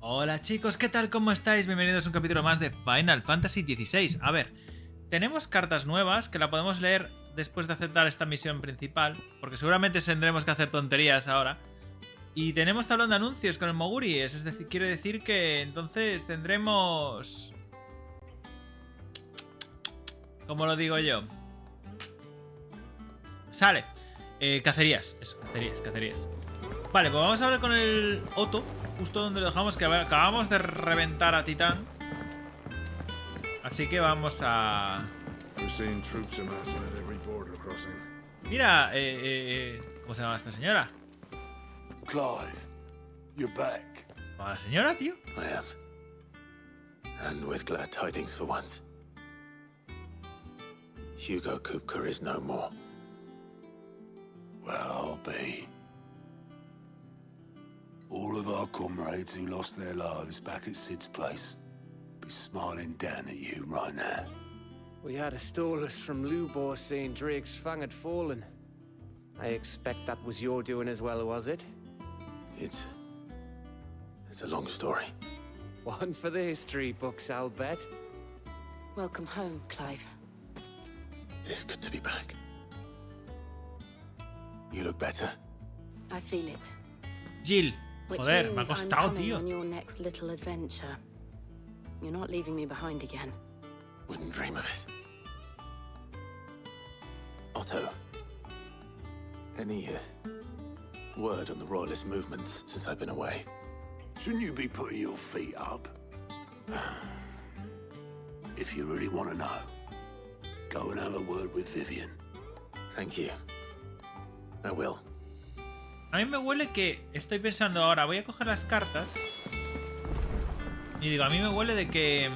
Hola chicos, ¿qué tal? ¿Cómo estáis? Bienvenidos a un capítulo más de Final Fantasy XVI. A ver, tenemos cartas nuevas que la podemos leer después de aceptar esta misión principal, porque seguramente tendremos que hacer tonterías ahora. Y tenemos tablón de anuncios con el Moguri, es decir, quiere decir que entonces tendremos... ¿Cómo lo digo yo? Sale. Cacerías, eso, cacerías. Vale, pues vamos a hablar con el Otto, justo donde lo dejamos, que acabamos de reventar a Titán. Así que vamos a... Mira, ¿cómo se llama esta señora? Clive, you're back. ¿A la señora, tío? I am. And with glad tidings for once. Hugo Kupka is no more. Well, I'll be. All of our comrades who lost their lives back at Sid's place be smiling down at you right now. We had a stolus from Lubor saying Drake's fang had fallen. I expect that was your doing as well, was it? It's a long story. One for the history books, I'll bet. Welcome home, Clive. It's good to be back. You look better. I feel it. Jill. Which Joder, me ha means I'm costado, coming tío. on your next little adventure. You're not leaving me behind again. Wouldn't dream of it. Otto, any word on the Royalist movement since I've been away? Shouldn't you be putting your feet up? If you really want to know, go and have a word with Vivian. Thank you. I will. A mí me huele que... Estoy pensando ahora, voy a coger las cartas. Y digo, a mí me huele de que...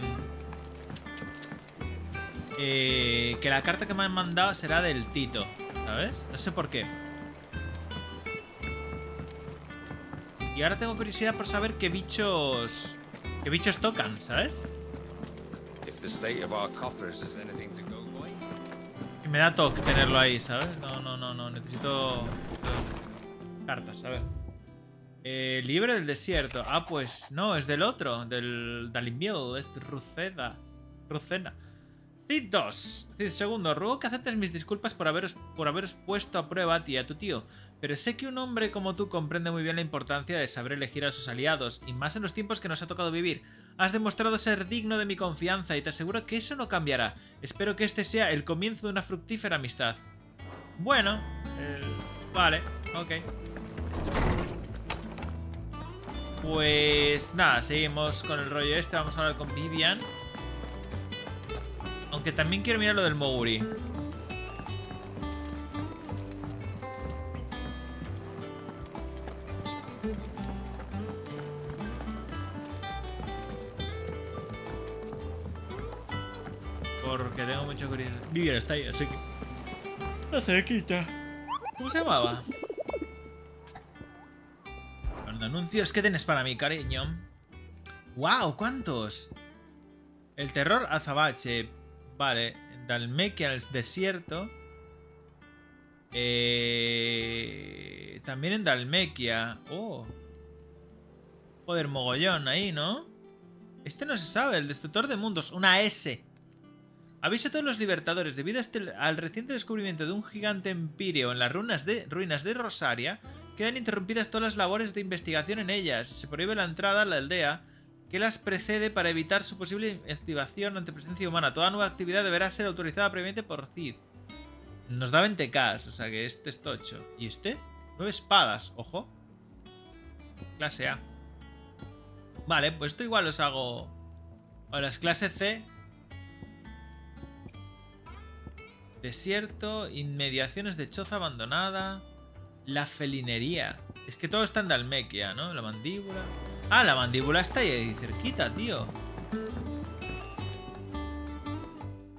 que la carta que me han mandado será del Tito, ¿sabes? No sé por qué. Y ahora tengo curiosidad por saber qué bichos... qué bichos tocan, ¿sabes? If the state of our coffers is anything to go by. Que me da toque tenerlo ahí, ¿sabes? No. Necesito... cartas, a ver. Libre del desierto. Ah, pues no, es del otro. Del Dalimbiel, es Rucena. Cid 2. Cid segundo. Ruego que aceptes mis disculpas por haberos puesto a prueba a ti y a tu tío. Pero sé que un hombre como tú comprende muy bien la importancia de saber elegir a sus aliados, y más en los tiempos que nos ha tocado vivir. Has demostrado ser digno de mi confianza y te aseguro que eso no cambiará. Espero que este sea el comienzo de una fructífera amistad. Bueno, vale, ok. Pues nada, seguimos con el rollo este. Vamos a hablar con Vivian. Aunque también quiero mirar lo del Moguri. Porque tengo mucha curiosidad. Vivian está ahí, así que... está cerquita. ¿Cómo se llamaba? Con anuncios, ¿qué tienes para mí, cariño? ¡Wow! ¿Cuántos? El terror azabache. Vale. Dalmequia en el desierto. También en Dalmequia. Oh. Joder, mogollón ahí, ¿no? Este no se sabe. El destructor de mundos. Una S. Aviso a todos los libertadores. Debido al reciente descubrimiento de un gigante empíreo en las ruinas de Rosaria, quedan interrumpidas todas las labores de investigación en ellas. Se prohíbe la entrada a la aldea que las precede para evitar su posible activación ante presencia humana. Toda nueva actividad deberá ser autorizada previamente por Cid. Nos da 20k, o sea que este es tocho. ¿Y este? 9 espadas, ojo. Clase A. Vale, pues esto igual os hago... Ahora es clase C. Desierto, inmediaciones de choza abandonada... La felinería. Es que todo está en Dalmequia, ¿no? La mandíbula. Ah, la mandíbula está ahí cerquita, tío.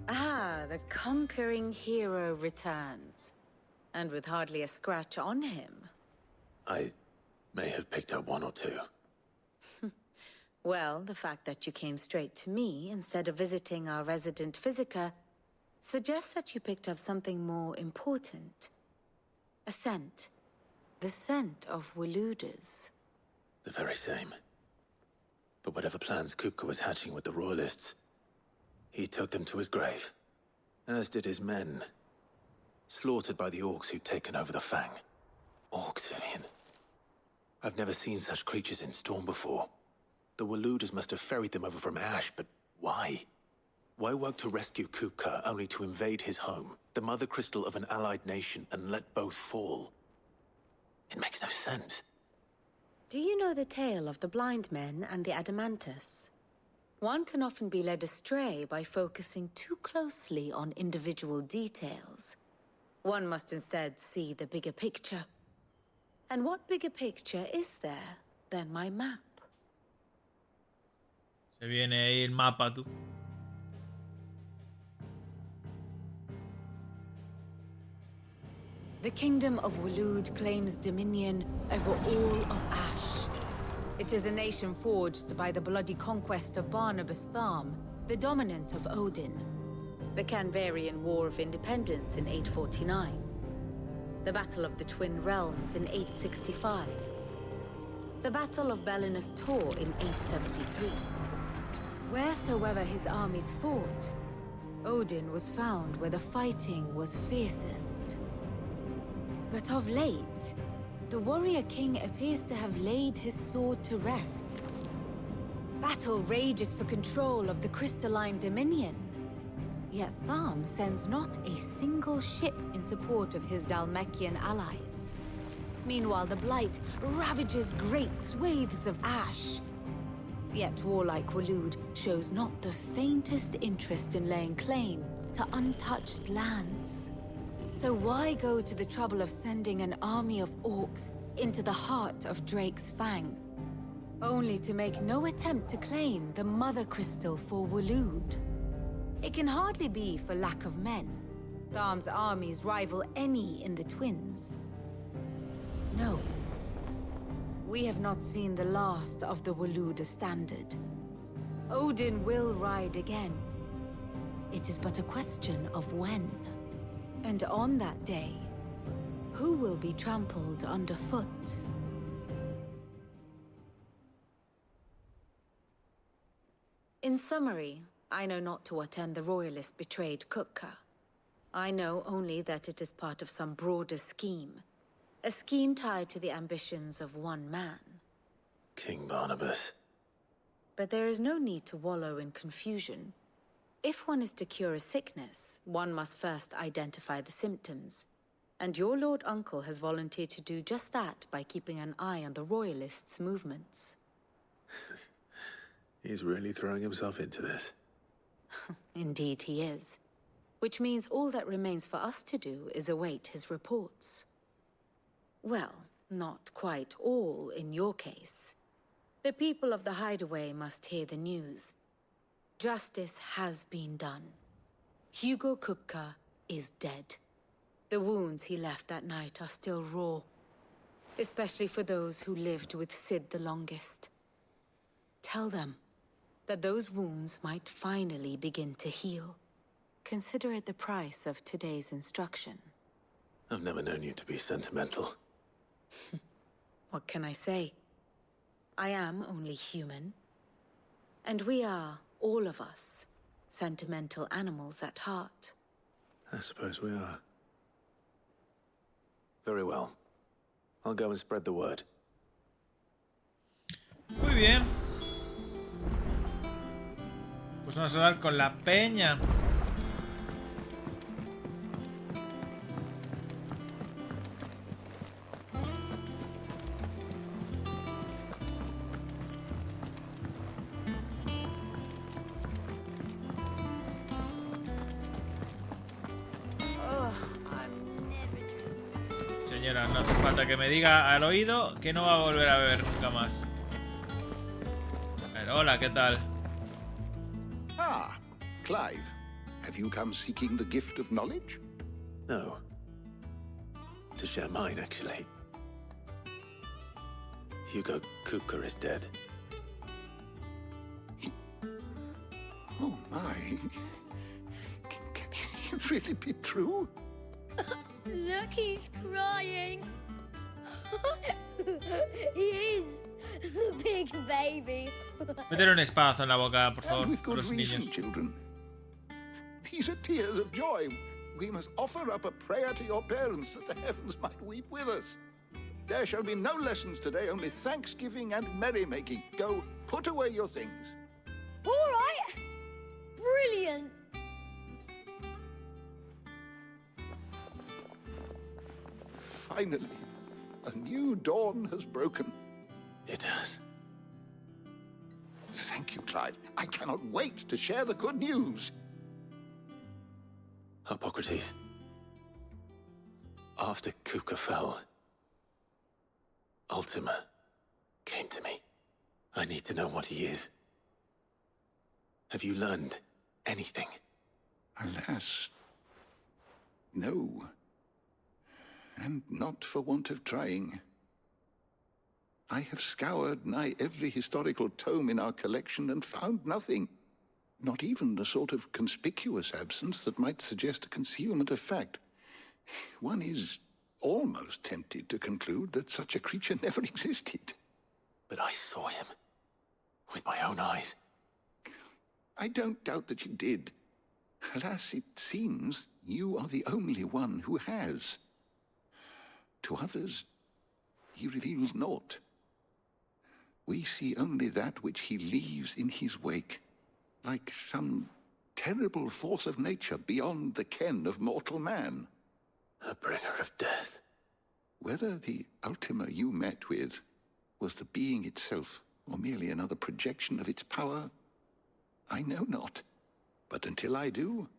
Ah, the conquering hero returns. And with hardly a scratch on him. I may have picked up one or two. Well, the fact that you came straight to me instead of visiting our resident physiker suggests that you picked up something more important. A scent. The scent of Waludas. The very same. But whatever plans Kupka was hatching with the Royalists, he took them to his grave. As did his men. Slaughtered by the orcs who'd taken over the Fang. Orcs, Vivian. I've never seen such creatures in Storm before. The Waluders must have ferried them over from Ash, but why? Why work to rescue Kupka only to invade his home, the mother crystal of an allied nation, and let both fall? It makes no sense. Do you know the tale of the blind men and the Adamantus? One can often be led astray by focusing too closely on individual details. One must instead see the bigger picture. And what bigger picture is there than my map? Se viene ahí el mapa, tú. The kingdom of Waloed claims dominion over all of Ash. It is a nation forged by the bloody conquest of Barnabas Tharm, the dominant of Odin. The Canvarian War of Independence in 849. The Battle of the Twin Realms in 865. The Battle of Belinus Tor in 873. Wheresoever his armies fought, Odin was found where the fighting was fiercest. But of late, the warrior king appears to have laid his sword to rest. Battle rages for control of the crystalline dominion. Yet Tharm sends not a single ship in support of his Dhalmekian allies. Meanwhile, the Blight ravages great swathes of Ash. Yet warlike Waloed shows not the faintest interest in laying claim to untouched lands. So why go to the trouble of sending an army of orcs into the heart of Drake's Fang, only to make no attempt to claim the Mother Crystal for Waloed? It can hardly be for lack of men. Tharm's armies rival any in the Twins. No. We have not seen the last of the Walooder standard. Odin will ride again. It is but a question of when. And on that day, who will be trampled underfoot? In summary, I know not to what end the Royalists betrayed Kupka. I know only that it is part of some broader scheme. A scheme tied to the ambitions of one man. King Barnabas. But there is no need to wallow in confusion. If one is to cure a sickness, one must first identify the symptoms. And your Lord Uncle has volunteered to do just that by keeping an eye on the Royalists' movements. He's really throwing himself into this. Indeed he is. Which means all that remains for us to do is await his reports. Well, not quite all in your case. The people of the Hideaway must hear the news. Justice has been done. Hugo Kupka is dead. The wounds he left that night are still raw, especially for those who lived with Sid the longest. Tell them that those wounds might finally begin to heal. Consider it the price of today's instruction. I've never known you to be sentimental. What can I say? I am only human. And we are, all of us, sentimental animals at heart. I suppose we are. Very well. I'll go and spread the word. Muy bien. Pues vamos a hablar con la peña. Señora, no hace falta que me diga al oído que no va a volver a beber nunca más. A ver, hola, ¿qué tal? Ah, Clive. Have you come seeking the gift of knowledge? No. To share mine, actually. Hugo Kupka is dead. Oh, my. Can it really be true? Look, he's crying. He is. The big baby. Métele un espadazo en la boca, por favor, And with a good los reason, niños. children. These are tears of joy. We must offer up a prayer to your parents that the heavens might weep with us. There shall be no lessons today, only thanksgiving and merrymaking. Go, put away your things. All right. Brilliant. Finally, a new dawn has broken. It has. Thank you, Clive. I cannot wait to share the good news. Hippocrates. After Kuka fell, Ultima came to me. I need to know what he is. Have you learned anything? Alas, no. And not for want of trying. I have scoured nigh every historical tome in our collection and found nothing. Not even the sort of conspicuous absence that might suggest a concealment of fact. One is almost tempted to conclude that such a creature never existed. But I saw him. With my own eyes. I don't doubt that you did. Alas, it seems you are the only one who has. To others, he reveals naught. We see only that which he leaves in his wake, like some terrible force of nature beyond the ken of mortal man. A bringer of death. Whether the Ultima you met with was the being itself, or merely another projection of its power, I know not. But until I do,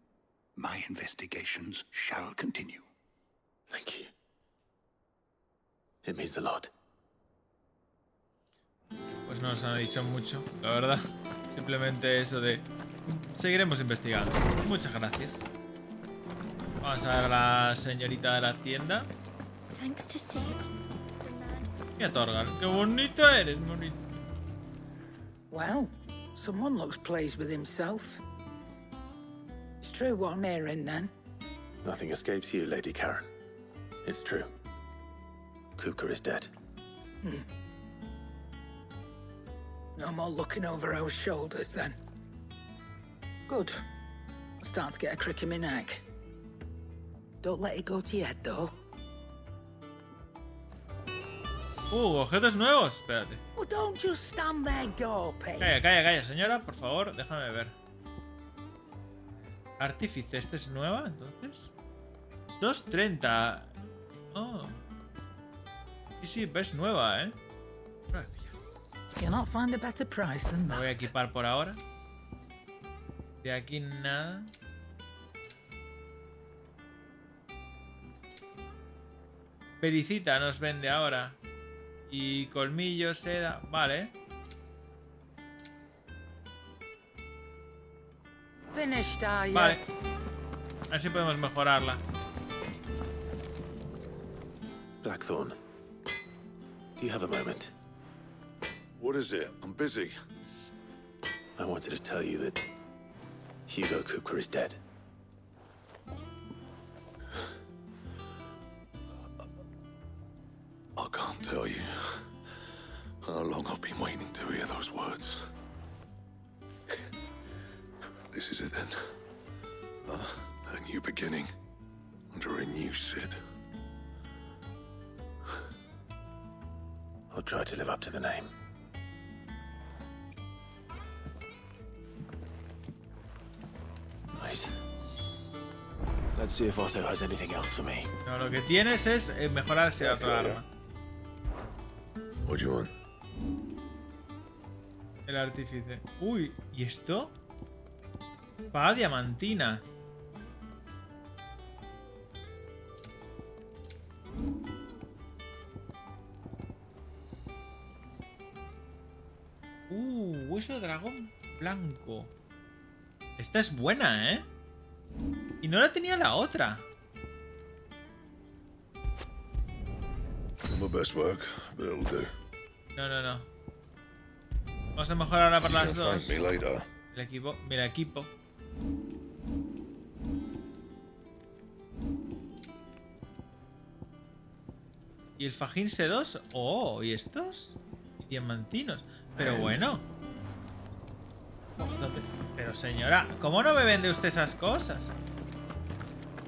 my investigations shall continue. Thank you. It means a lot. Pues no nos han dicho mucho, la verdad. Simplemente eso de... Seguiremos investigando. Muchas gracias. Vamos a ver a la señorita de la tienda. Thanks to Sid. Y a Torgal. ¡Qué bonito eres, bonito! Well, someone looks pleased with himself. It's true what I'm hearing, then. Nothing escapes you, Lady Karen. It's true. Kuka is dead. No more looking over our shoulders, then. Good. I'm starting to get a crick in my neck. Don't let it go to your head, though. Objetos nuevos. Espérate. Well, don't just stand there gawping. Calla, calla, calla, señora. Por favor, déjame ver. Artífice. ¿Esta es nueva, entonces? 2.30. Oh. Sí, sí, ves nueva, ¿eh? Cannot find a better price than Me voy a that. equipar por ahora. De aquí nada. Pericita nos vende ahora. Y colmillo, seda. Vale. Finished, are you? Vale. Así podemos mejorarla. Blackthorn. Do you have a moment? What is it? I'm busy. I wanted to tell you that Hugo Kuka is dead. I can't tell you how long I've been waiting to hear those words. This is it then. A new beginning under a new Sid. I'll try to live up to the name. Right. Let's see if Otto has anything else for me. No, lo que tienes es mejorarse a otra arma. What do you want? El artífice. Uy, ¿y esto? Espada diamantina. Hueso de dragón blanco. Esta es buena, ¿eh? Y no la tenía la otra. Not my best work, but it'll do. No, no, no. Vamos a mejorar ahora para las You'll thank dos. me later. Me la equipo. Y el fajín sedoso. Oh, ¿y estos? diamantinos. Pero bueno. Pero señora, ¿cómo no me vende usted esas cosas?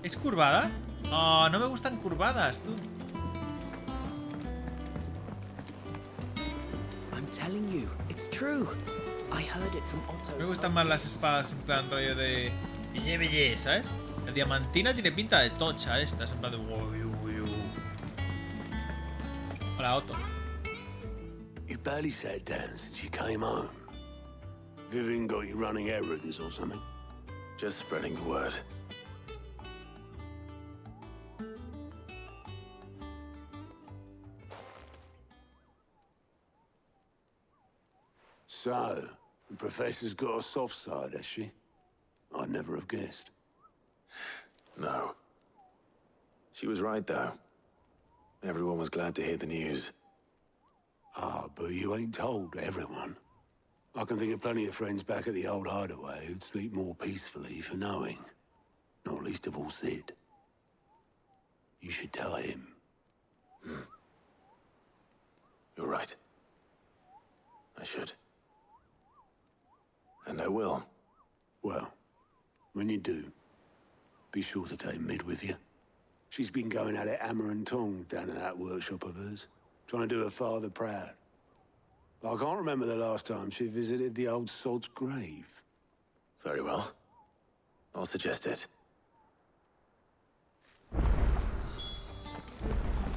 ¿Es curvada? Oh, no me gustan curvadas, tú. I'm telling you, it's true. I heard it from Otto's. Me gustan más las espadas en plan rollo de belle, ¿sabes? La diamantina tiene pinta de tocha esta, es en plan de Hola, Otto. You barely sat down since you came home. Vivian got you running errands or something? Just spreading the word. So, the professor's got a soft side, has she? I'd never have guessed. No. She was right, though. Everyone was glad to hear the news. Ah, but you ain't told everyone. I can think of plenty of friends back at the old hideaway who'd sleep more peacefully for knowing. Not least of all Sid. You should tell him. You're right. I should. And I will. Well, when you do, be sure to take Mid with you. She's been going at it hammer and tongs down in that workshop of hers, trying to do her father proud. I can't remember the last time she visited the old sod's grave. Very well. I'll suggest it.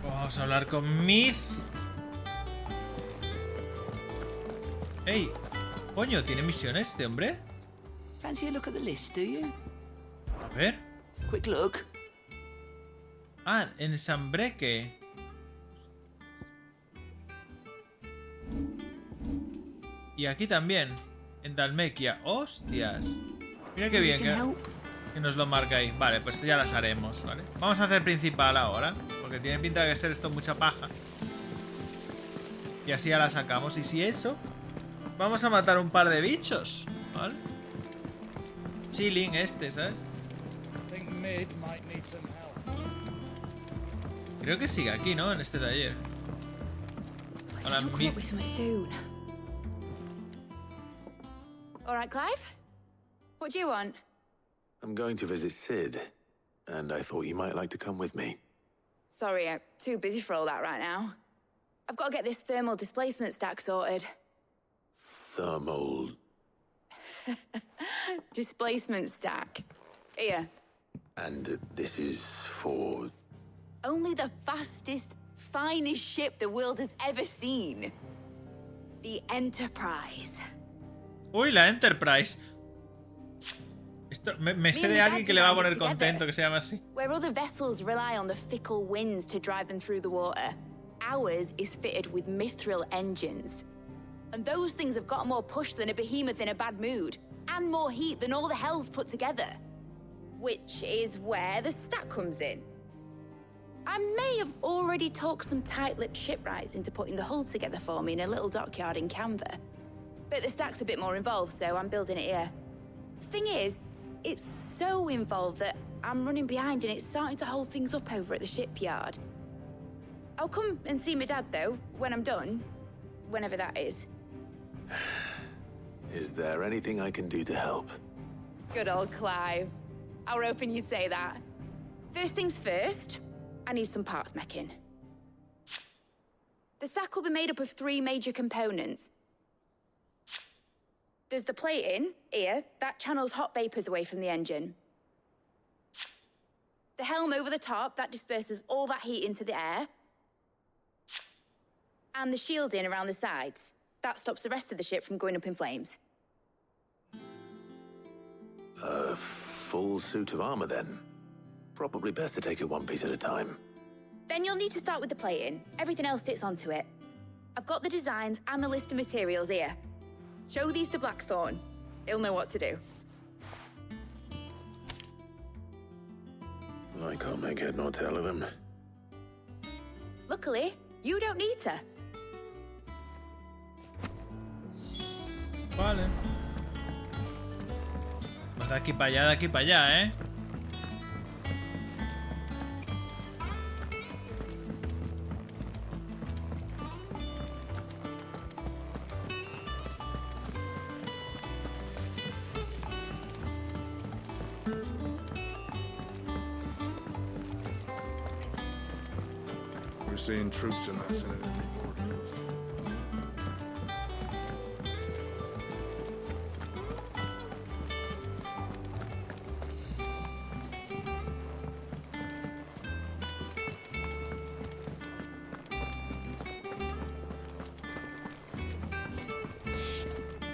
Vamos a hablar con Myth. Ey, coño, ¿tiene misiones este hombre? Fancy a look at the list, do you? A ver. Quick look. Ah, en Sambreque. Y aquí también. En Dalmequia. ¡Hostias! Mira qué bien que nos lo marca ahí. Vale, pues ya las haremos, ¿vale? Vamos a hacer principal ahora. Porque tiene pinta de ser esto mucha paja. Y así ya la sacamos. Y si eso, vamos a matar un par de bichos, ¿vale? Chilling este, ¿sabes? Creo que sigue aquí, ¿no? En este taller. Hola, All right, Clive? What do you want? I'm going to visit Sid, and I thought you might like to come with me. Sorry, I'm too busy for all that right now. I've got to get this thermal displacement stack sorted. Thermal... Displacement stack. Here. And this is for... Only the fastest, finest ship the world has ever seen. The Enterprise. Uy, la Enterprise. Esto, me sé de alguien que le va a poner contento que se llama así. Where other vessels rely on the fickle winds to drive them through the water, ours is fitted with mithril engines. And those things have got more push than a behemoth in a bad mood, and more heat than all the hells put together. Which is where the stack comes in. I may have already talked some tight-lipped shipwrights into putting the hull together for me in a little dockyard in Canva. But the stack's a bit more involved, so I'm building it here. Thing is, it's so involved that I'm running behind and it's starting to hold things up over at the shipyard. I'll come and see my dad, though, when I'm done. Whenever that is. Is there anything I can do to help? Good old Clive. I were hoping you'd say that. First things first, I need some parts meching. The stack will be made up of 3 major components. There's the plating, here, that channels hot vapors away from the engine. The helm over the top, that disperses all that heat into the air. And the shielding around the sides. That stops the rest of the ship from going up in flames. A full suit of armor, then. Probably best to take it one piece at a time. Then you'll need to start with the plating. Everything else fits onto it. I've got the designs and the list of materials here. Show these to Blackthorn. He'll know what to do. I can't make head nor tail of them. Luckily, you don't need to. Vale. Pues de aquí para allá, ¿eh? We're seeing troops amassing at every corner.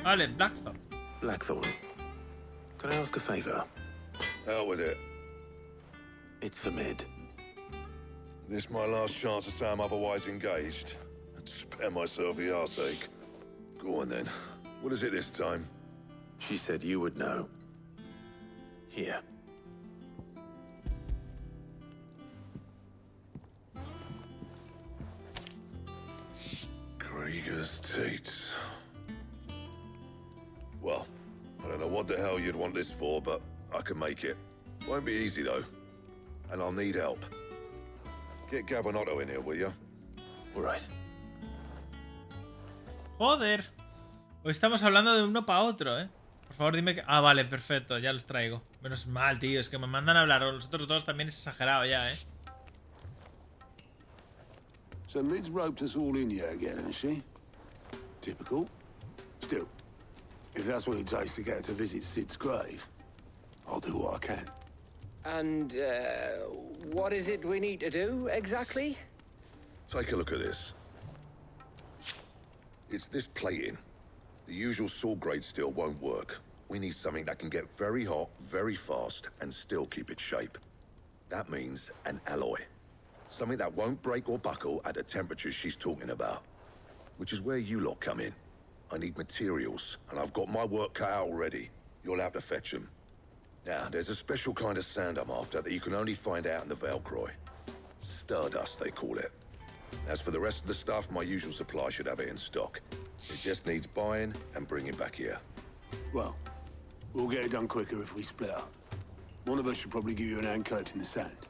Vale, Blackthorn. Blackthorn, can I ask a favor? Out with it. It's for Mid. This my last chance to say I'm otherwise engaged. I'd spare myself the arseache. Go on then. What is it this time? She said you would know. Here. Krieger's Tates. Well, I don't know what the hell you'd want this for, but I can make it. Won't be easy though. And I'll need help. Get Gav and Otto in here, will you? All right. Joder. Hoy estamos hablando de uno para otro, ¿eh? Por favor, dime que... Ah, vale, perfecto. Ya los traigo. Menos mal, tío. Es que me mandan a hablar. Los otros dos también es exagerado ya, ¿eh? So Mid's roped us all in here again, hasn't she? Typical. Still, if that's what it takes to get her to visit Sid's grave, I'll do what I can. And, what is it we need to do, exactly? Take a look at this. It's this plating. The usual sword grade steel won't work. We need something that can get very hot, very fast, and still keep its shape. That means an alloy. Something that won't break or buckle at the temperatures she's talking about. Which is where you lot come in. I need materials, and I've got my work cut out already. You'll have to fetch them. Now, there's a special kind of sand I'm after that you can only find out in the Velcroy. Stardust, they call it. As for the rest of the stuff, my usual supply should have it in stock. It just needs buying and bringing back here. Well, we'll get it done quicker if we split up. One of us should probably give you an hand coat in the sand.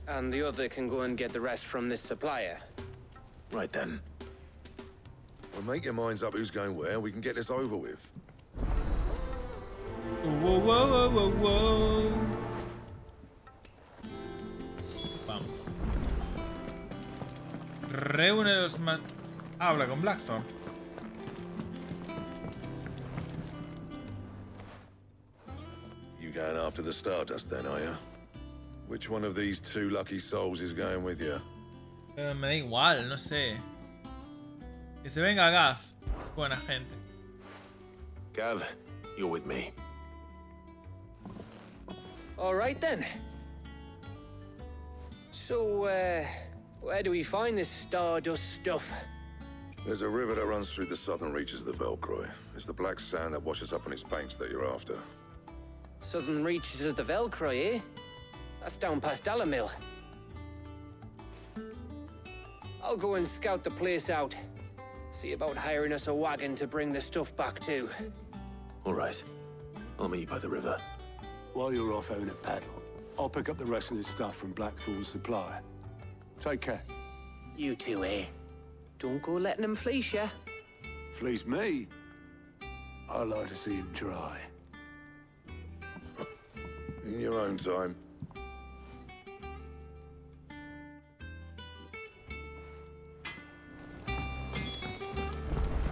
And the other can go and get the rest from this supplier. Right then. Well, make your minds up who's going where, we can get this over with. Whoa, whoa, whoa, whoa, whoa. Vamos. Reúne los más... Habla con Blackthorn. You going after the Stardust then, are you? Which one of these two lucky souls is going with you? Me da igual, no sé. Que se venga Gav. Buena gente. Gav, you're with me. All right then. So, where do we find this Stardust stuff? There's a river that runs through the southern reaches of the Velcroy. It's the black sand that washes up on its banks that you're after. Southern reaches of the Velcroy, eh? That's down past Alamil. I'll go and scout the place out. See about hiring us a wagon to bring the stuff back to. All right. I'll meet you by the river. While you're off having a paddle, I'll pick up the rest of the stuff from Blackthorn's supply. Take care. You two, eh? Don't go letting them fleece ya. Fleece me? I'd like to see him try. In your own time.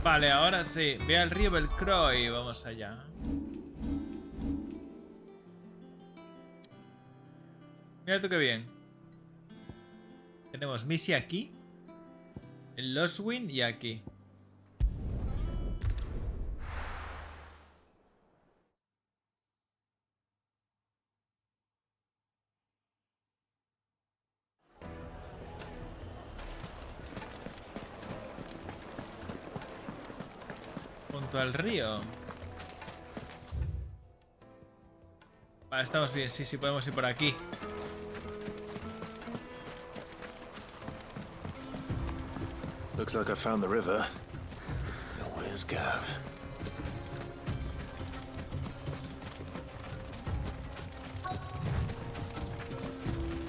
Vale, ahora sí. Ve al río Velcroy. Vamos allá. Mira tú qué bien. Tenemos Missy aquí. El Loswin y aquí. Junto al río. Vale, estamos bien. Sí, sí, podemos ir por aquí. Looks like I found the river. Now where's Gav?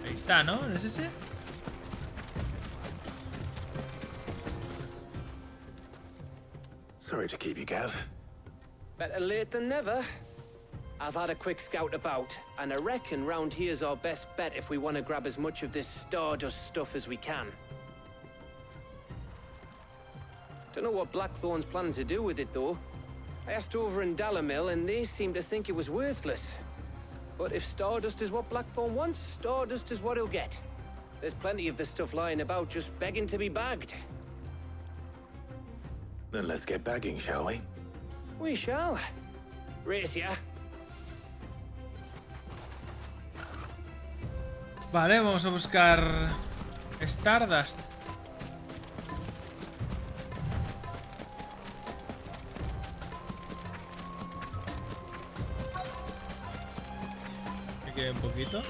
Ahí está, ¿no? ¿No es ese? Sorry to keep you, Gav. Better late than never. I've had a quick scout about, and I reckon round here's our best bet if we want to grab as much of this Stardust stuff as we can. Don't know what Blackthorn's planning to do with it, though. I asked over in Dalamil, and they seem to think it was worthless. But if Stardust is what Blackthorn wants, Stardust is what he'll get. There's plenty of the stuff lying about just begging to be bagged. Then let's get bagging, shall we? We shall. Race ya. Vale, vamos a buscar Stardust. Me quedé un poquito.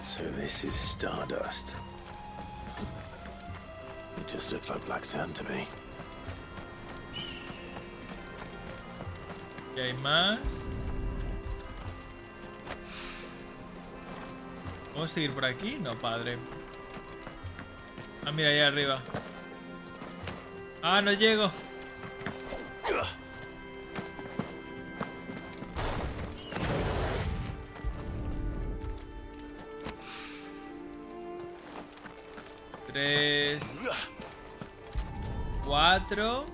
So this is Stardust. It just looks like black sand to me. Y hay más. ¿Puedo seguir por aquí? No, padre. Ah, mira, ahí arriba. Ah, no llego. Tres. 4.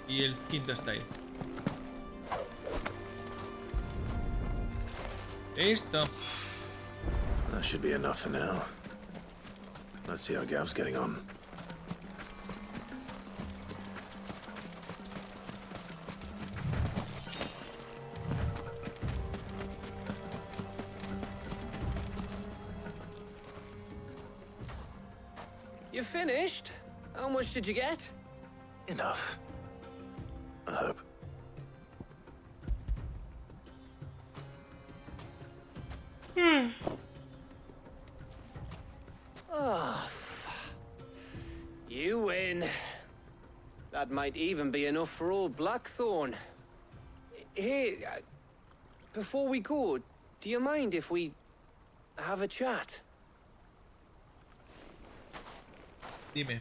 Y el quinto está ahí. Listo. That should be enough for now. Let's see how Gav's getting on. You finished? How much did you get? Enough. I hope. Oh, you win. That might even be enough for old Blackthorn. Hey, before we go, do you mind if we have a chat? Dime.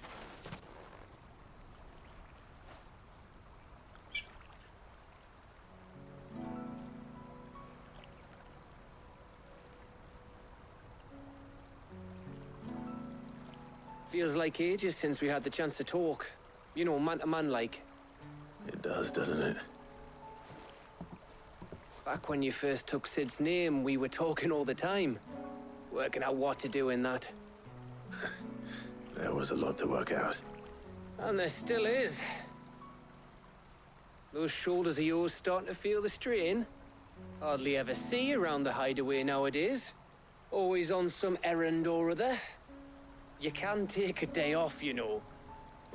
Feels like ages since we had the chance to talk. You know, man to man like. It does, doesn't it? Back when you first took Sid's name, we were talking all the time. Working out what to do in that. There was a lot to work out. And there still is. Those shoulders of yours starting to feel the strain. Hardly ever see you around the hideaway nowadays. Always on some errand or other. You can take a day off, you know.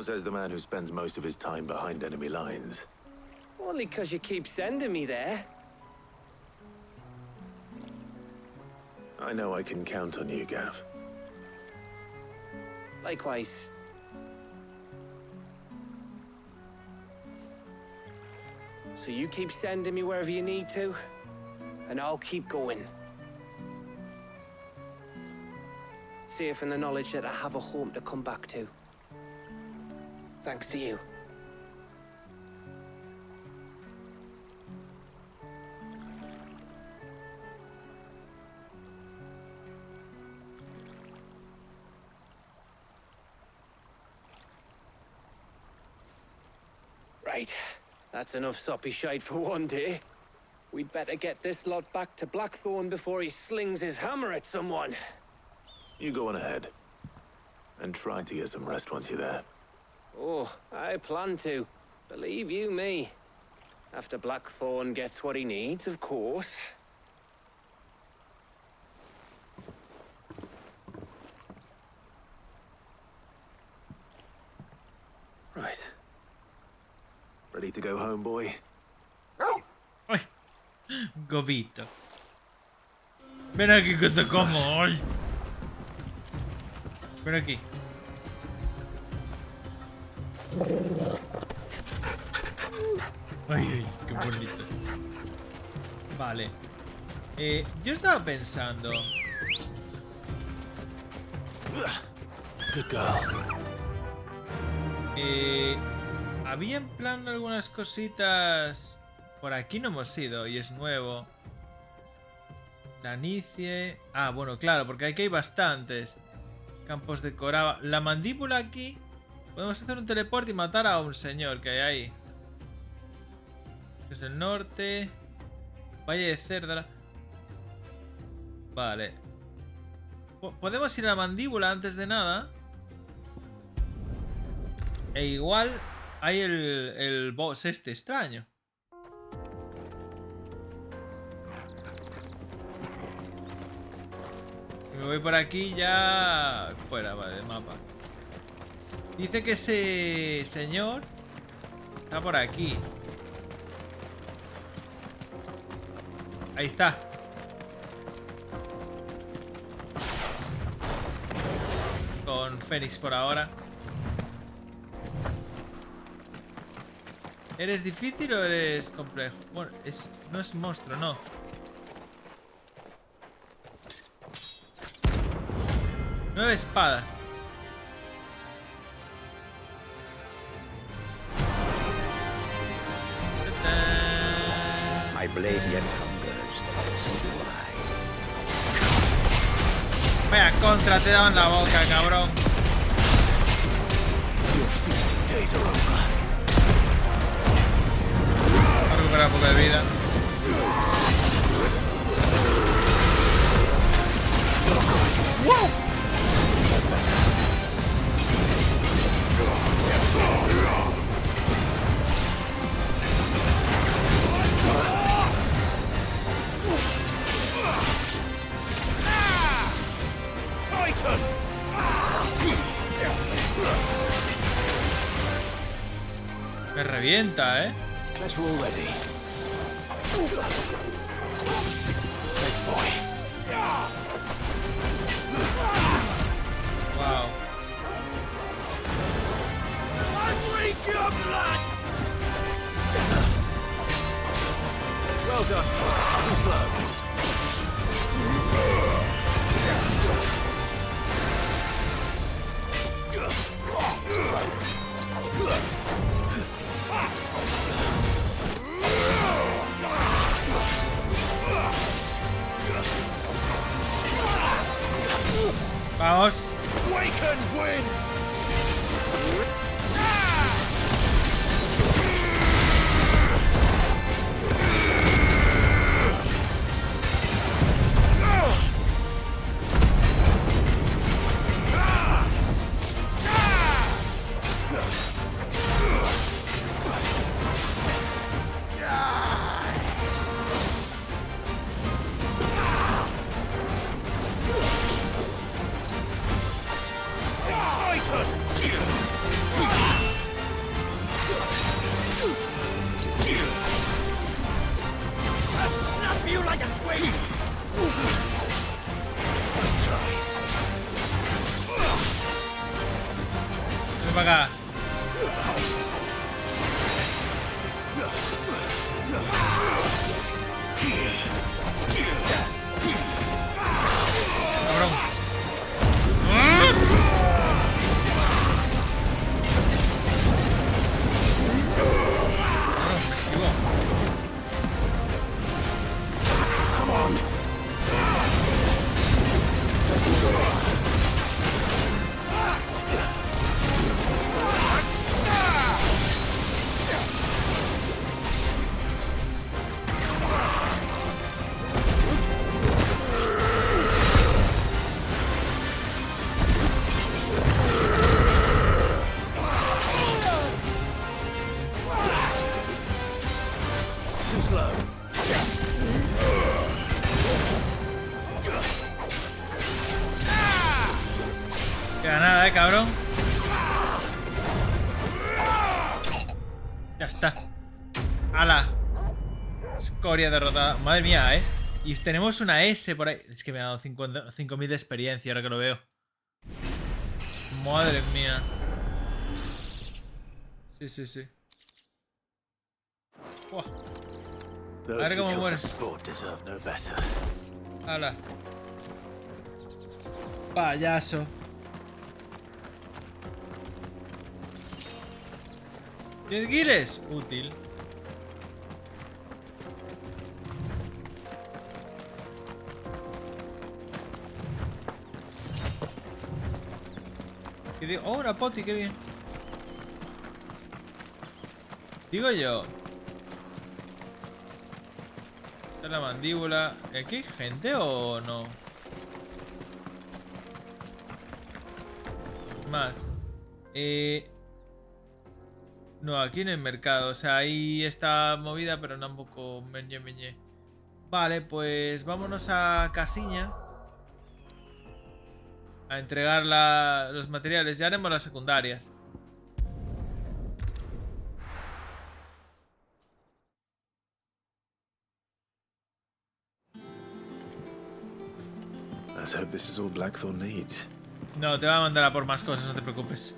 Says the man who spends most of his time behind enemy lines. Only 'cause you keep sending me there. I know I can count on you, Gav. Likewise. So you keep sending me wherever you need to, and I'll keep going. Safe in the knowledge that I have a home to come back to. Thanks to you. Right. That's enough soppy shite for one day. We'd better get this lot back to Blackthorn before he slings his hammer at someone. You go on ahead. And try to get some rest once you're there. Oh, I plan to. Believe you me. After Blackthorn gets what he needs, of course. Right. Ready to go home, boy? Ay, Gobito. Ven aquí que te como hoy. Ven aquí. Ay, ay, qué bonitos. Vale. Yo estaba pensando. Good girl. Había en plan algunas cositas. Por aquí no hemos ido y es nuevo. Planicie. Ah, bueno, claro, porque aquí hay bastantes. Campos de Corava. La mandíbula aquí. Podemos hacer un teleporte y matar a un señor que hay ahí. Este es el norte. Valle de Cerdra. Vale. Podemos ir a la mandíbula antes de nada. E igual hay el boss este extraño. Si me voy por aquí ya... Fuera, vale, del mapa. Dice que ese señor está por aquí. Ahí está. Con Fénix por ahora. ¿Eres difícil o eres complejo? Bueno, no es monstruo, no. Nueve espadas. My blade yet hungers, and so do I. Vaya contra, te daban la boca, cabrón. Your feasting days are over. Voy a recuperar un poco de vida. ¡Wow! Me revienta, ¿eh? Let's roll ready. Thanks, boy. Wow. Well done, Tom. Too slow. Vamos. Waken wins. Ven para acá. Cabrón. Queda nada, cabrón. Ya está. ¡Hala! Escoria derrotada. Madre mía, ¿eh? Y tenemos una S por ahí. Es que me ha dado 5.000 de experiencia ahora que lo veo. Madre mía. Sí, sí, sí. Buah. A ver cómo mueres. ¡Hala! Payaso. ¿10 guiles? Útil. ¿Qué digo? Oh, una poti, qué bien. Digo yo. Esta es la mandíbula. ¿Aquí hay gente o no? Más. No, aquí en el mercado. O sea, ahí está movida, pero tampoco meñe. Vale, pues vámonos a Casiña. A entregar los materiales. Ya haremos las secundarias. Let's hope this is all Blackthorn needs. No, te va a mandar a por más cosas, no te preocupes.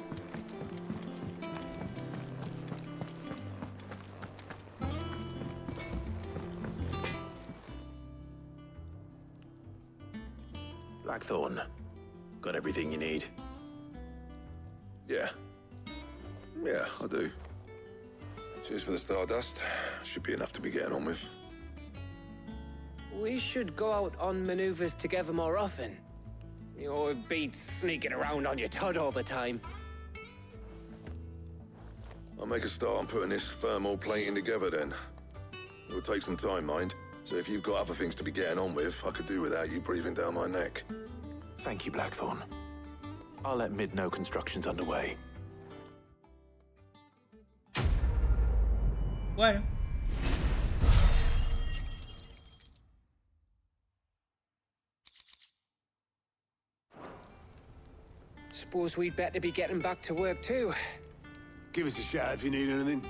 Blackthorn, got everything you need? Yeah. Yeah, I do. Cheers for the Stardust. Should be enough to be getting on with. We should go out on maneuvers together more often. Your beats sneaking around on your tud all the time. I'll make a start on putting this thermal plating together then. It'll take some time, mind. So if you've got other things to be getting on with, I could do without you breathing down my neck. Thank you, Blackthorn. I'll let Mid know construction's underway. Bueno. Suppose we'd better be getting back to work too. Give us a shout if you need anything.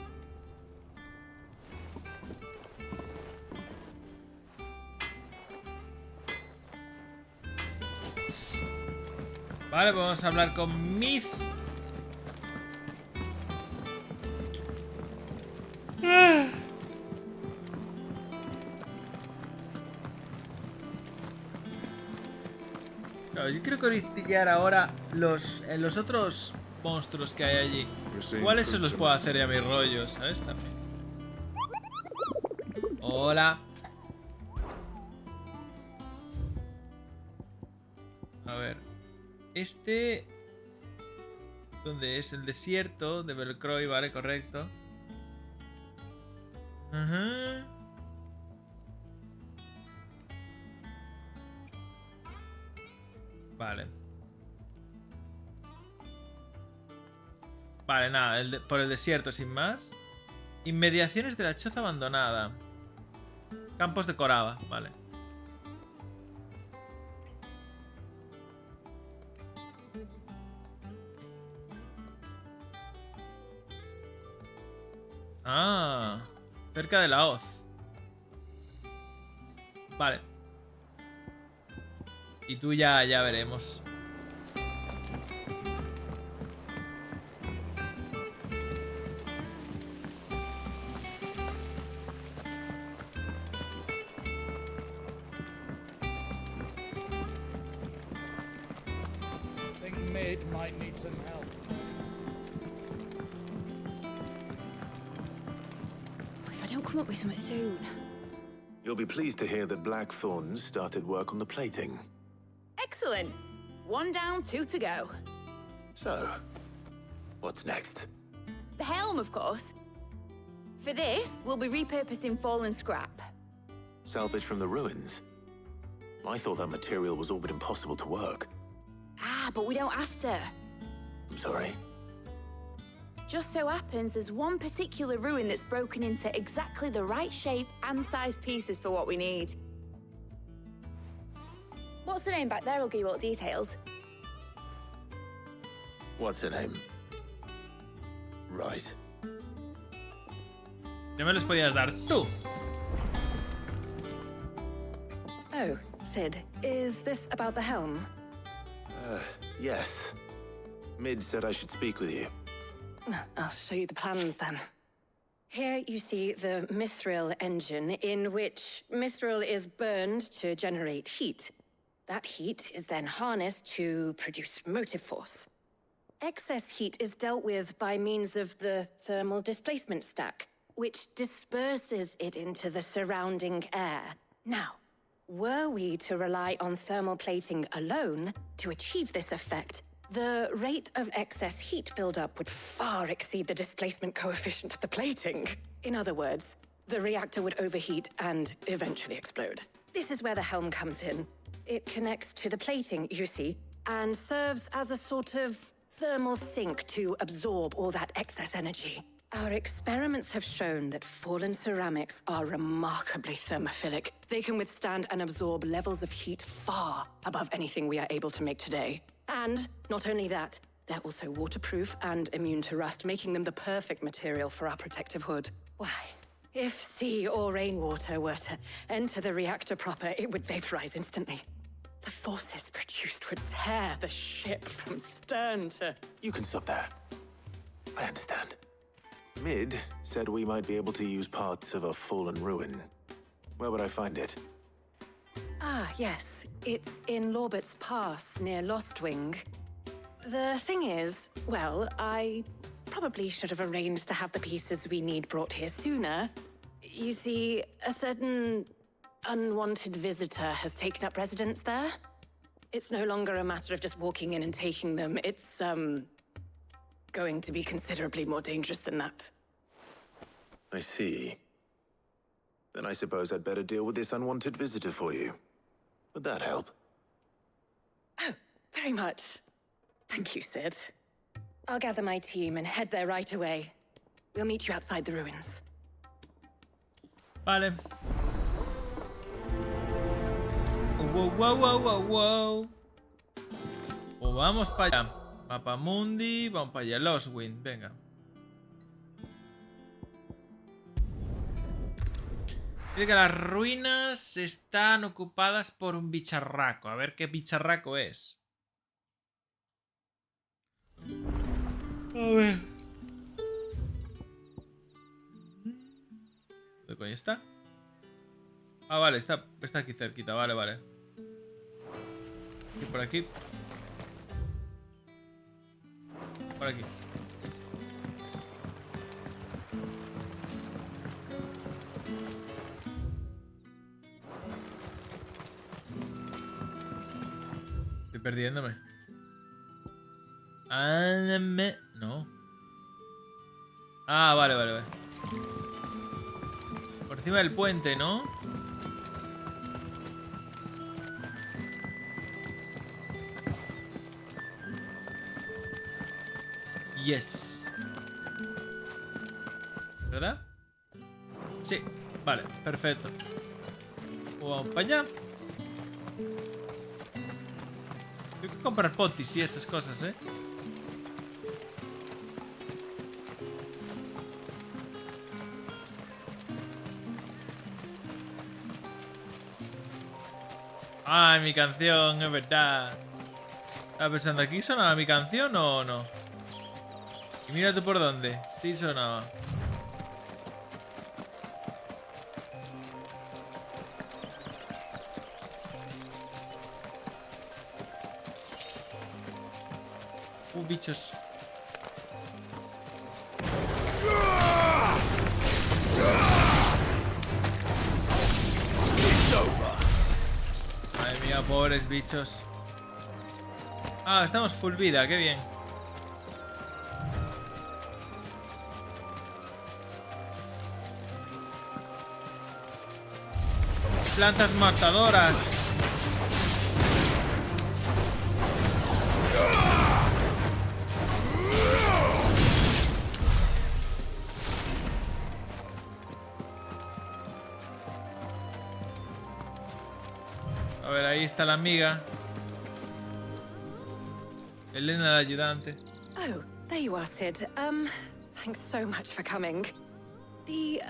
Vale, pues vamos a hablar con Myth. Claro, yo quiero criticar ahora los otros monstruos que hay allí. Igual esos los puedo hacer ya mis rollos, ¿sabes? También. Hola. A ver. Este... ¿Dónde es? El desierto de Belcroy, vale, correcto. Ajá. Vale. Vale, nada, por el desierto sin más. Inmediaciones de la choza abandonada. Campos de Corava, vale. Ah, cerca de la hoz. Vale. Y tú ya veremos. I think Mid might need some help. If I don't come up with something soon. You'll be pleased to hear that Blackthorn's started work on the plating. Excellent. 1 down, 2 to go. So, what's next? The helm, of course. For this, we'll be repurposing fallen scrap. Salvage from the ruins? I thought that material was all but impossible to work. Ah, but we don't have to. I'm sorry. Just so happens there's one particular ruin that's broken into exactly the right shape and size pieces for what we need. What's the name back there? I'll give you all the details. What's her name? Right. Ya me los podías dar tú. Oh, Sid, is this about the helm? Yes. Mid said I should speak with you. I'll show you the plans then. Here you see the mithril engine, in which mithril is burned to generate heat. That heat is then harnessed to produce motive force. Excess heat is dealt with by means of the thermal displacement stack, which disperses it into the surrounding air. Now, were we to rely on thermal plating alone to achieve this effect, The rate of excess heat buildup would far exceed the displacement coefficient of the plating. In other words, the reactor would overheat and eventually explode. This is where the helm comes in. It connects to the plating, you see, and serves as a sort of thermal sink to absorb all that excess energy. Our experiments have shown that fallen ceramics are remarkably thermophilic. They can withstand and absorb levels of heat far above anything we are able to make today. And not only that, they're also waterproof and immune to rust, making them the perfect material for our protective hood. Why, if sea or rainwater were to enter the reactor proper, it would vaporize instantly. The forces produced would tear the ship from stern to... You can stop there. I understand. Mid said we might be able to use parts of a fallen ruin. Where would I find it? Ah, yes. It's in Lorbert's Pass, near Lostwing. The thing is, well, I probably should have arranged to have the pieces we need brought here sooner. You see, a certain unwanted visitor has taken up residence there. It's no longer a matter of just walking in and taking them. It's, going to be considerably more dangerous than that. I see. Then I suppose I'd better deal with this unwanted visitor for you. Would that help? Oh, very much. Thank you, Sid. I'll gather my team and head there right away. We'll meet you outside the ruins. Vale. Wow, wow, wow, wow, wow. Pues vamos para allá. Mapamundi, vamos para allá. Lostwind, venga. Dice que las ruinas están ocupadas por un bicharraco. A ver qué bicharraco es. A ver. ¿Dónde coño está? Ah, vale, está aquí cerquita. Vale, vale. Y por aquí. Por aquí. Estoy perdiéndome. No. Ah, vale, vale, vale. Por encima del puente, ¿no? Yes. ¿Verdad? Sí. Vale, perfecto. Vamos para allá. Tengo que comprar potis y esas cosas, ¿eh? Ay, mi canción, es verdad. Estaba pensando, ¿aquí sonaba mi canción o no? Y mira tú por dónde. Sí sonaba. Bichos. Madre mía, pobres bichos. Ah, estamos full vida, qué bien. Plantas matadoras. A ver, ahí está la amiga. Elena, la ayudante. Oh, there you are, Sid. Thanks so much for coming. The,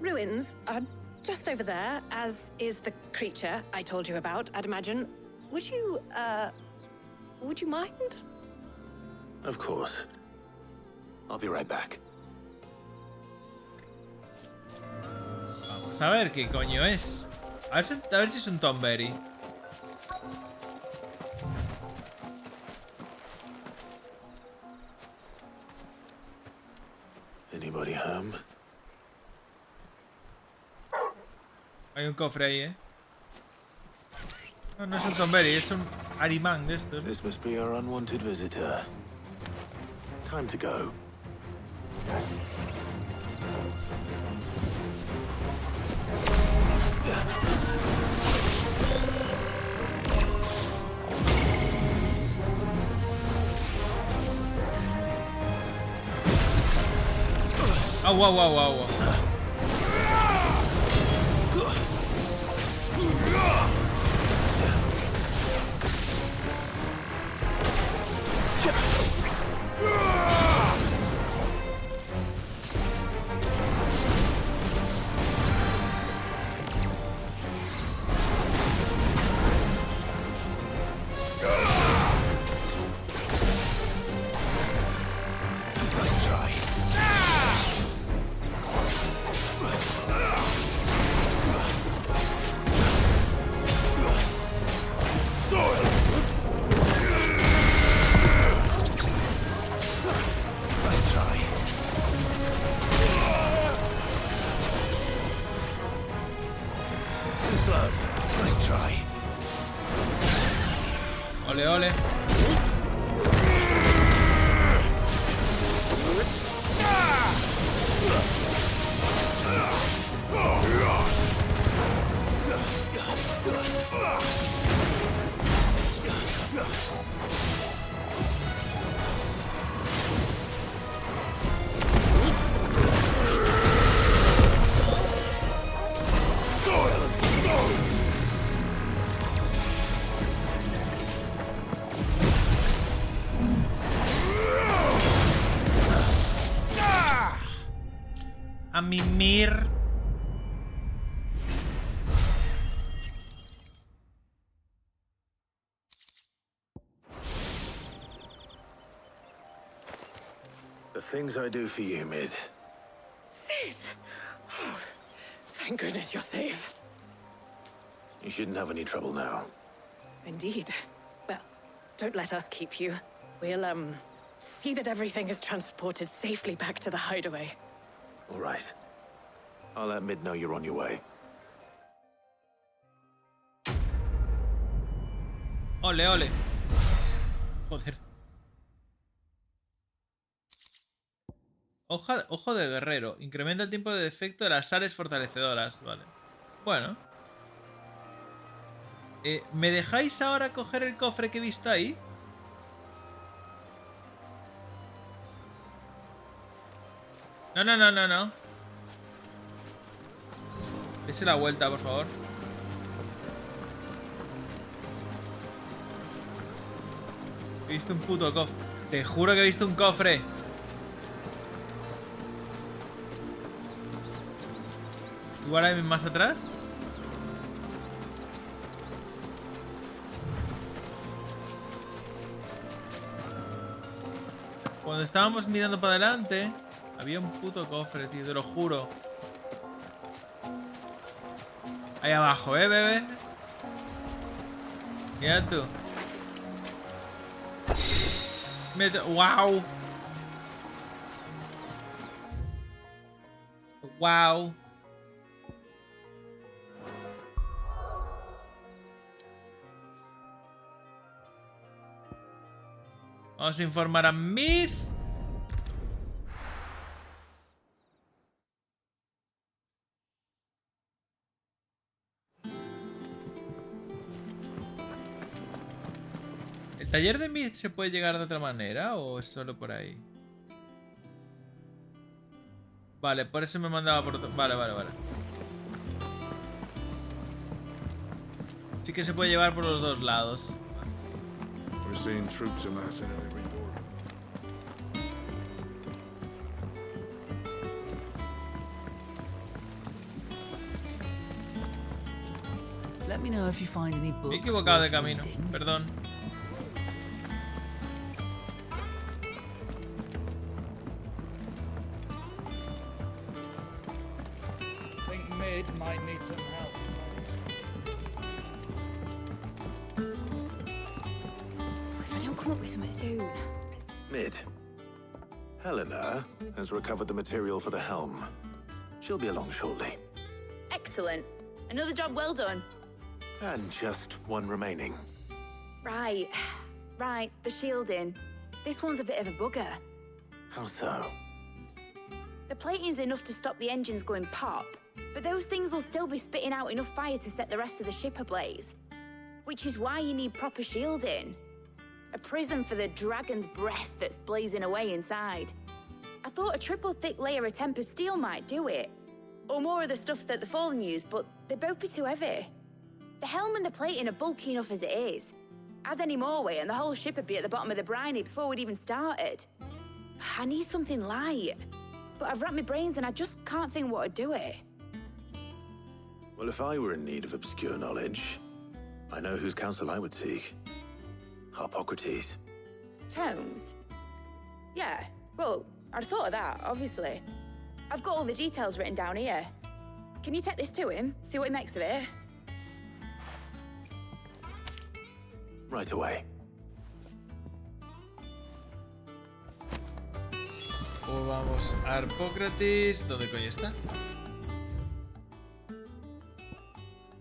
ruins are just over there, as is the creature I told you about, I'd imagine. Would you mind? Of course. I'll be right back. Vamos a ver qué coño es. A ver si es un Tomberry. Anybody home? Hay un cofre ahí, ¿eh? No, no es un Tomberry, es un... Arimán de estos. This must be our unwanted visitor. Time to go. ¡Au, au, au, au! Ole, ole. A mimir. The things I do for you, Mid. Sid! Oh, thank goodness you're safe. You shouldn't have any trouble now. Indeed. Well, don't let us keep you. We'll, see that everything is transported safely back to the hideaway. All right. I'll let Mid know you're on your way. Ole, ole. Joder. Ojo de guerrero. Incrementa el tiempo de efecto de las sales fortalecedoras. Vale. Bueno. ¿Me dejáis ahora coger el cofre que he visto ahí? No, no, no, no, no. Dese la vuelta, por favor. He visto un puto cofre. Te juro que he visto un cofre. ¿Igual hay más atrás? Cuando estábamos mirando para adelante, había un puto cofre, tío, te lo juro. Ahí abajo, bebé. Mira tú. ¡Wow! ¡Wow! Vamos a informar a Myth. ¿El taller de Myth se puede llegar de otra manera o es solo por ahí? Vale, por eso me mandaba por otro... Vale, vale, vale. Sí que se puede llevar por los dos lados. We're seeing troops amassing at every border. Let me know if you find any books. Me he equivocado de camino, perdón. I think Mid might need some help. If I don't come up with something soon. Mid. Helena has recovered the material for the helm. She'll be along shortly. Excellent. Another job well done. And just one remaining. Right. Right, the shielding. This one's a bit of a bugger. How so? The plating's enough to stop the engines going pop, but those things will still be spitting out enough fire to set the rest of the ship ablaze. Which is why you need proper shielding. A prison for the dragon's breath that's blazing away inside. I thought a triple thick layer of tempered steel might do it. Or more of the stuff that the Fallen use, but they'd both be too heavy. The helm and the plating are bulky enough as it is. Add any more weight and the whole ship would be at the bottom of the briny before we'd even started. I need something light. But I've racked my brains and I just can't think what would do it. Well, if I were in need of obscure knowledge, I know whose counsel I would seek. Harpocrates. Tomes? Yeah, well, I'd thought of that, obviously. I've got all the details written down here. Can you take this to him, see what he makes of it? Right away. Pues vamos a Harpócrates. ¿Dónde coño está?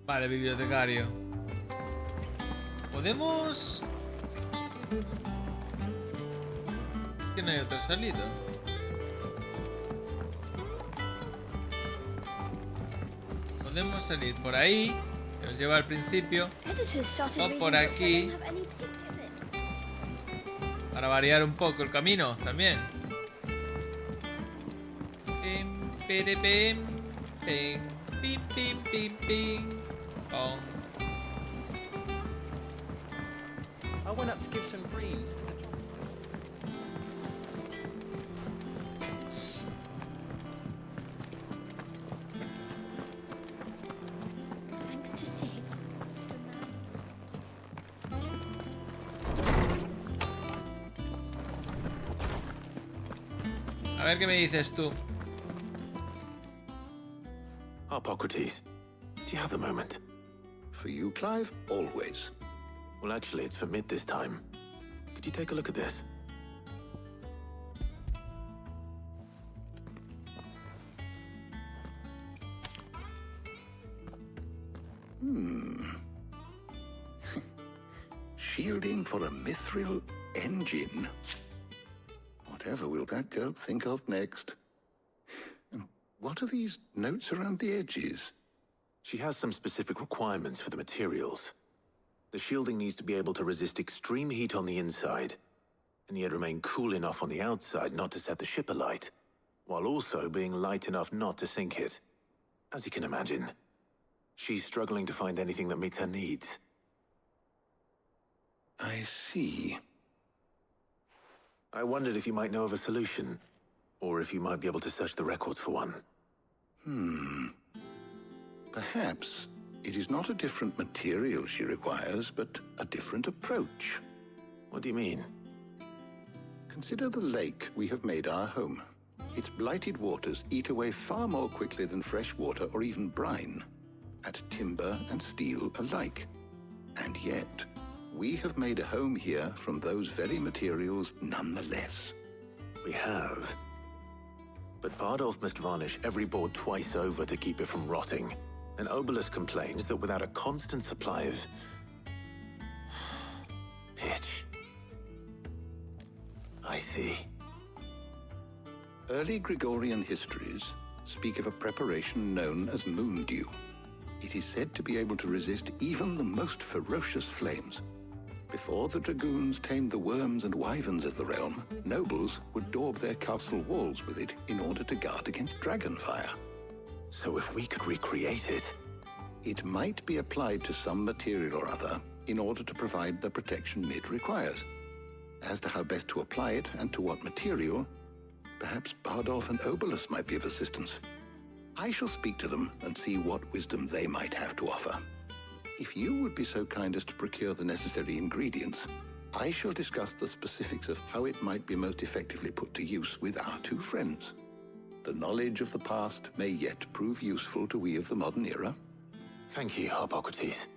Vale, bibliotecario. Podemos... ¿Que no hay otra salida? Podemos salir por ahí, que nos lleva al principio, o por aquí, para variar un poco el camino también. Pim, pim, pim, pim, pim, pim, pim, pim, pom. I went up to give some breeze to the Thanks to Sid. A ver qué me dices tú. Harpocrates, do you have a moment? For you, Clive, always. Well, actually, it's for mid this time. Could you take a look at this? Shielding for a mithril engine. Whatever will that girl think of next? And what are these notes around the edges? She has some specific requirements for the materials. The shielding needs to be able to resist extreme heat on the inside, and yet remain cool enough on the outside not to set the ship alight, while also being light enough not to sink it. As you can imagine, she's struggling to find anything that meets her needs. I see. I wondered if you might know of a solution, or if you might be able to search the records for one. Perhaps it is not a different material she requires, but a different approach. What do you mean? Consider the lake we have made our home. Its blighted waters eat away far more quickly than fresh water or even brine, at timber and steel alike. And yet, we have made a home here from those very materials nonetheless. We have. But Bardolph must varnish every board twice over to keep it from rotting. And Obelus complains that without a constant supply of... pitch. I see. Early Gregorian histories speak of a preparation known as moon dew. It is said to be able to resist even the most ferocious flames. Before the dragoons tamed the worms and wyverns of the realm, nobles would daub their castle walls with it in order to guard against dragon fire. So if we could recreate it... It might be applied to some material or other in order to provide the protection Mid requires. As to how best to apply it and to what material, perhaps Bardolph and Obelus might be of assistance. I shall speak to them and see what wisdom they might have to offer. If you would be so kind as to procure the necessary ingredients, I shall discuss the specifics of how it might be most effectively put to use with our two friends. The knowledge of the past may yet prove useful to we of the modern era. Thank you, Harpocrates.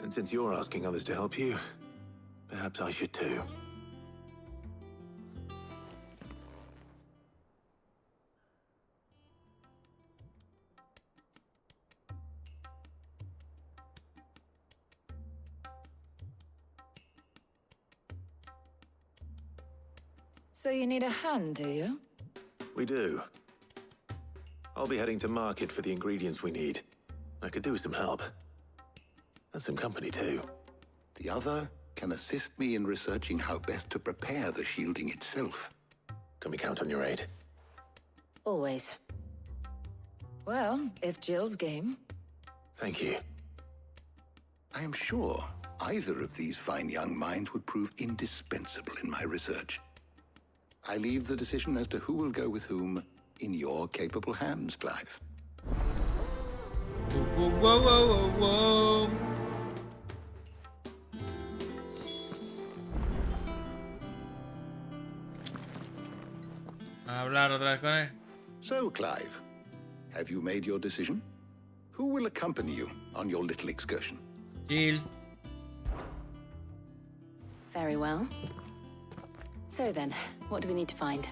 And since you're asking others to help you, perhaps I should too. So you need a hand, do you? We do. I'll be heading to market for the ingredients we need. I could do with some help. And some company, too. The other can assist me in researching how best to prepare the shielding itself. Can we count on your aid? Always. Well, if Jill's game. Thank you. I am sure either of these fine young minds would prove indispensable in my research. I leave the decision as to who will go with whom in your capable hands, Clive. Whoa, whoa, whoa, whoa, whoa. A hablar otra vez con él. So, Clive, have you made your decision? Who will accompany you on your little excursion? Jill. Very well. So then, what do we need to find?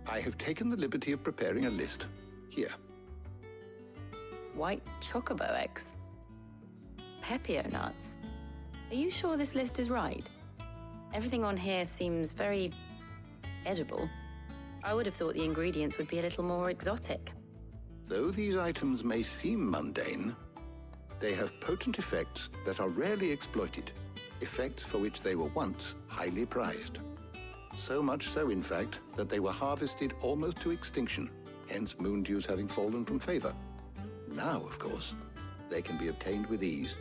I have taken the liberty of preparing a list. Here. White chocobo eggs. Pepio nuts. Are you sure this list is right? Everything on here seems very edible. I would have thought the ingredients would be a little more exotic. Though these items may seem mundane, they have potent effects that are rarely exploited, effects for which they were once highly prized. So much so, in fact, that they were harvested almost to extinction, hence moon dews having fallen from favor. Now, of course, they can be obtained with ease.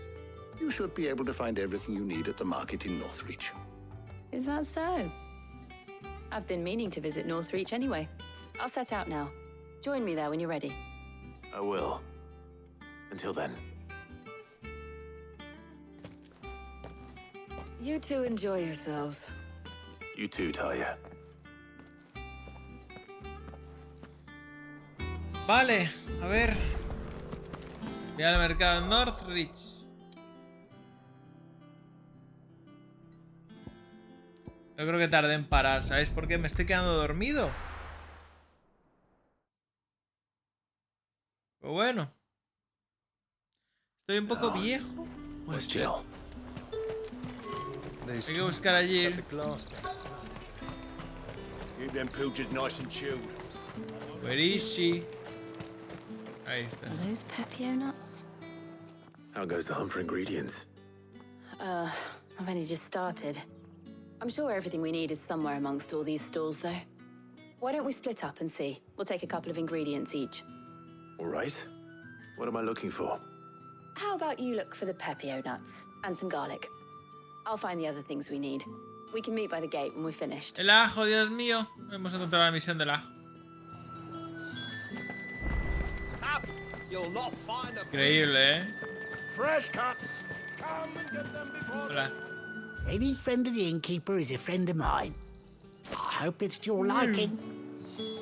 You should be able to find everything you need at the market in Northreach. Is that so? I've been meaning to visit Northreach anyway. I'll set out now. Join me there when you're ready. I will. Until then. You two enjoy yourselves. You too, Talia. Vale, a ver. Voy al mercado Northreach. Yo creo que tardé en parar, ¿sabéis por qué? Me estoy quedando dormido. Pero bueno. Estoy un poco viejo. Where's Jill? Hay que buscar a Jill. Keep them pilchards nice and chilled. Where is she? Ahí está. Are those Pepio nuts? How goes the hunt for ingredients? I've only just started. I'm sure everything we need is somewhere amongst all these stalls, though. Why don't we split up and see? We'll take a couple of ingredients each. All right. What am I looking for? How about you look for the Pepio nuts and some garlic? I'll find the other things we need. We can meet by the gate when we're finished. El ajo, Dios mío. Hemos encontrado la misión del ajo. You'll not find a Increíble, ¿eh? fresh cuts. Come and get them before. Hola. Any friend of the innkeeper is a friend of mine. I hope it's to your liking.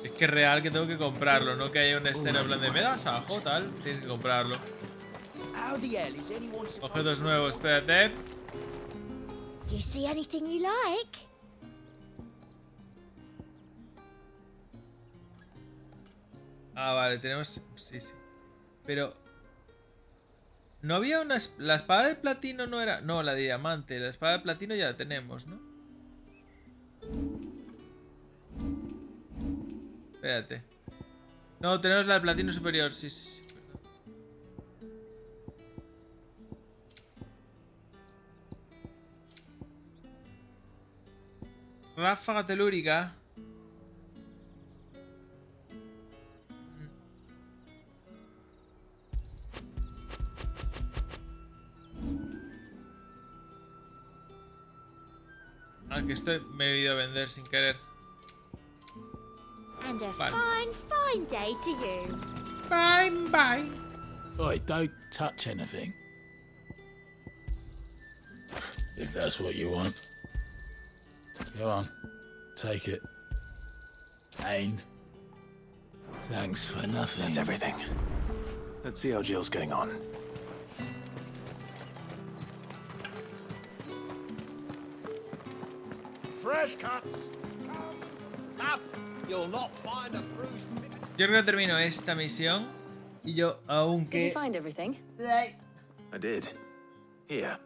Es que es real que tengo que comprarlo, no que haya una escena en plan de me das ajo, tal. Tienes que comprarlo. Objetos nuevos, espérate. Do you see anything you like? Ah, vale, tenemos... Sí, sí. Pero... No había una... La espada de platino no era... No, la de diamante. La espada de platino ya la tenemos, ¿no? Espérate. No, tenemos la de platino superior. Sí, sí, sí. Ráfaga telúrica. Aunque esto me he ido a vender sin querer. And a Vale. fine day to you. Bye, bye. Oi, don't touch anything. If that's what you want. Go on, take it. And thanks for nothing. That's everything. Let's see how Jill's getting on. Fresh cuts. Up. You'll not find a bruised. Yo creo que termino esta misión. Y yo, Did you aunque... find everything? I did. Here.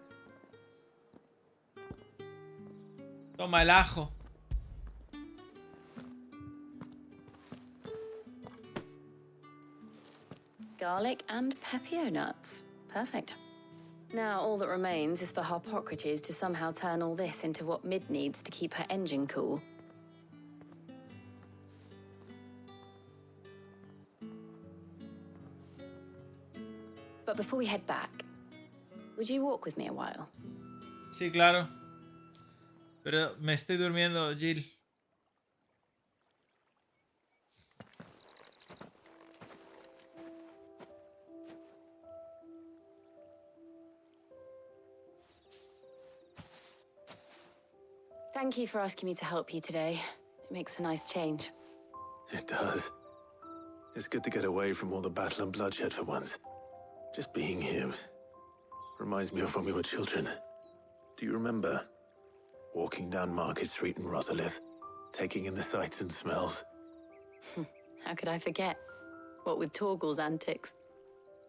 Toma el ajo. garlic, and pepio nuts. Perfect. Now all that remains is for Harpocrates to somehow turn all this into what Mid needs to keep her engine cool. But before we head back, would you walk with me a while? Sí, claro. Pero me estoy durmiendo, Jill. Thank you for asking me to help you today. It makes a nice change. It does. It's good to get away from all the battle and bloodshed for once. Just being here reminds me of when we were children. Do you remember? Walking down Market Street in Rosalith, taking in the sights and smells. How could I forget? What with Torgal's antics.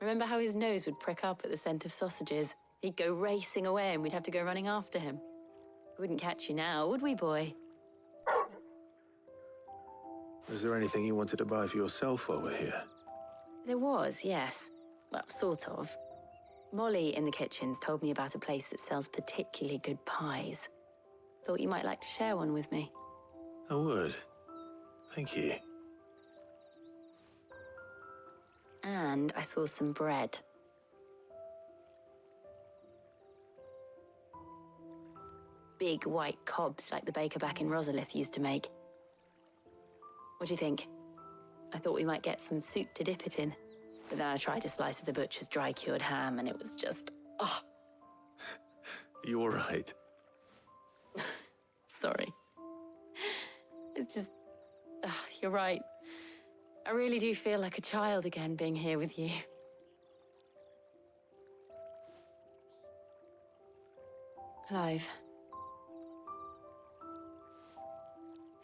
Remember how his nose would prick up at the scent of sausages? He'd go racing away and we'd have to go running after him. We wouldn't catch you now, would we, boy? Was there anything you wanted to buy for yourself while we're here? There was, yes. Well, sort of. Molly in the kitchens told me about a place that sells particularly good pies. Thought you might like to share one with me. I would. Thank you. And I saw some bread. Big white cobs like the baker back in Rosalith used to make. What do you think? I thought we might get some soup to dip it in. But then I tried a slice of the butcher's dry-cured ham and it was just... oh. You all right? Sorry. It's just... you're right. I really do feel like a child again being here with you. Clive.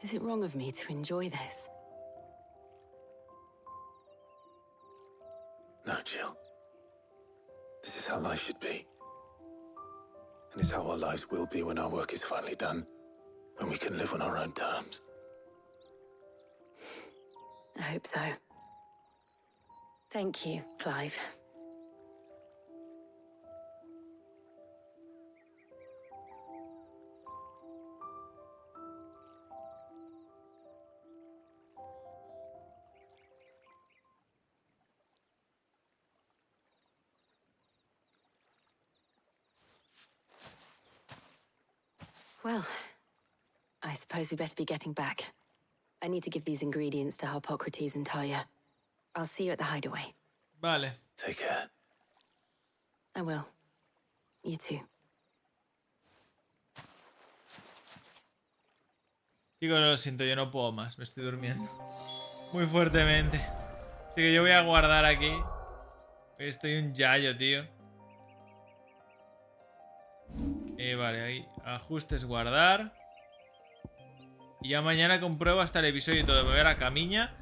Is it wrong of me to enjoy this? No, Jill. This is how life should be. And it's how our lives will be when our work is finally done. When we can live on our own terms. I hope so. Thank you, Clive. Well, I suppose we better be getting back. I need to give these ingredients to Harpocrates and Talia. I'll see you at the hideaway. Vale. Take care. I will. You too. Digo, lo siento, yo no puedo más. Me estoy durmiendo. Muy fuertemente. Así que yo voy a guardar aquí. Hoy estoy un yayo, tío. Vale, ahí. Ajustes, guardar. Y ya mañana compruebo hasta el episodio y todo. Me voy a la camilla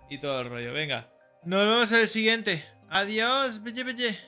y todo el rollo. Venga. Nos vemos en el siguiente. Adiós, belle, belle.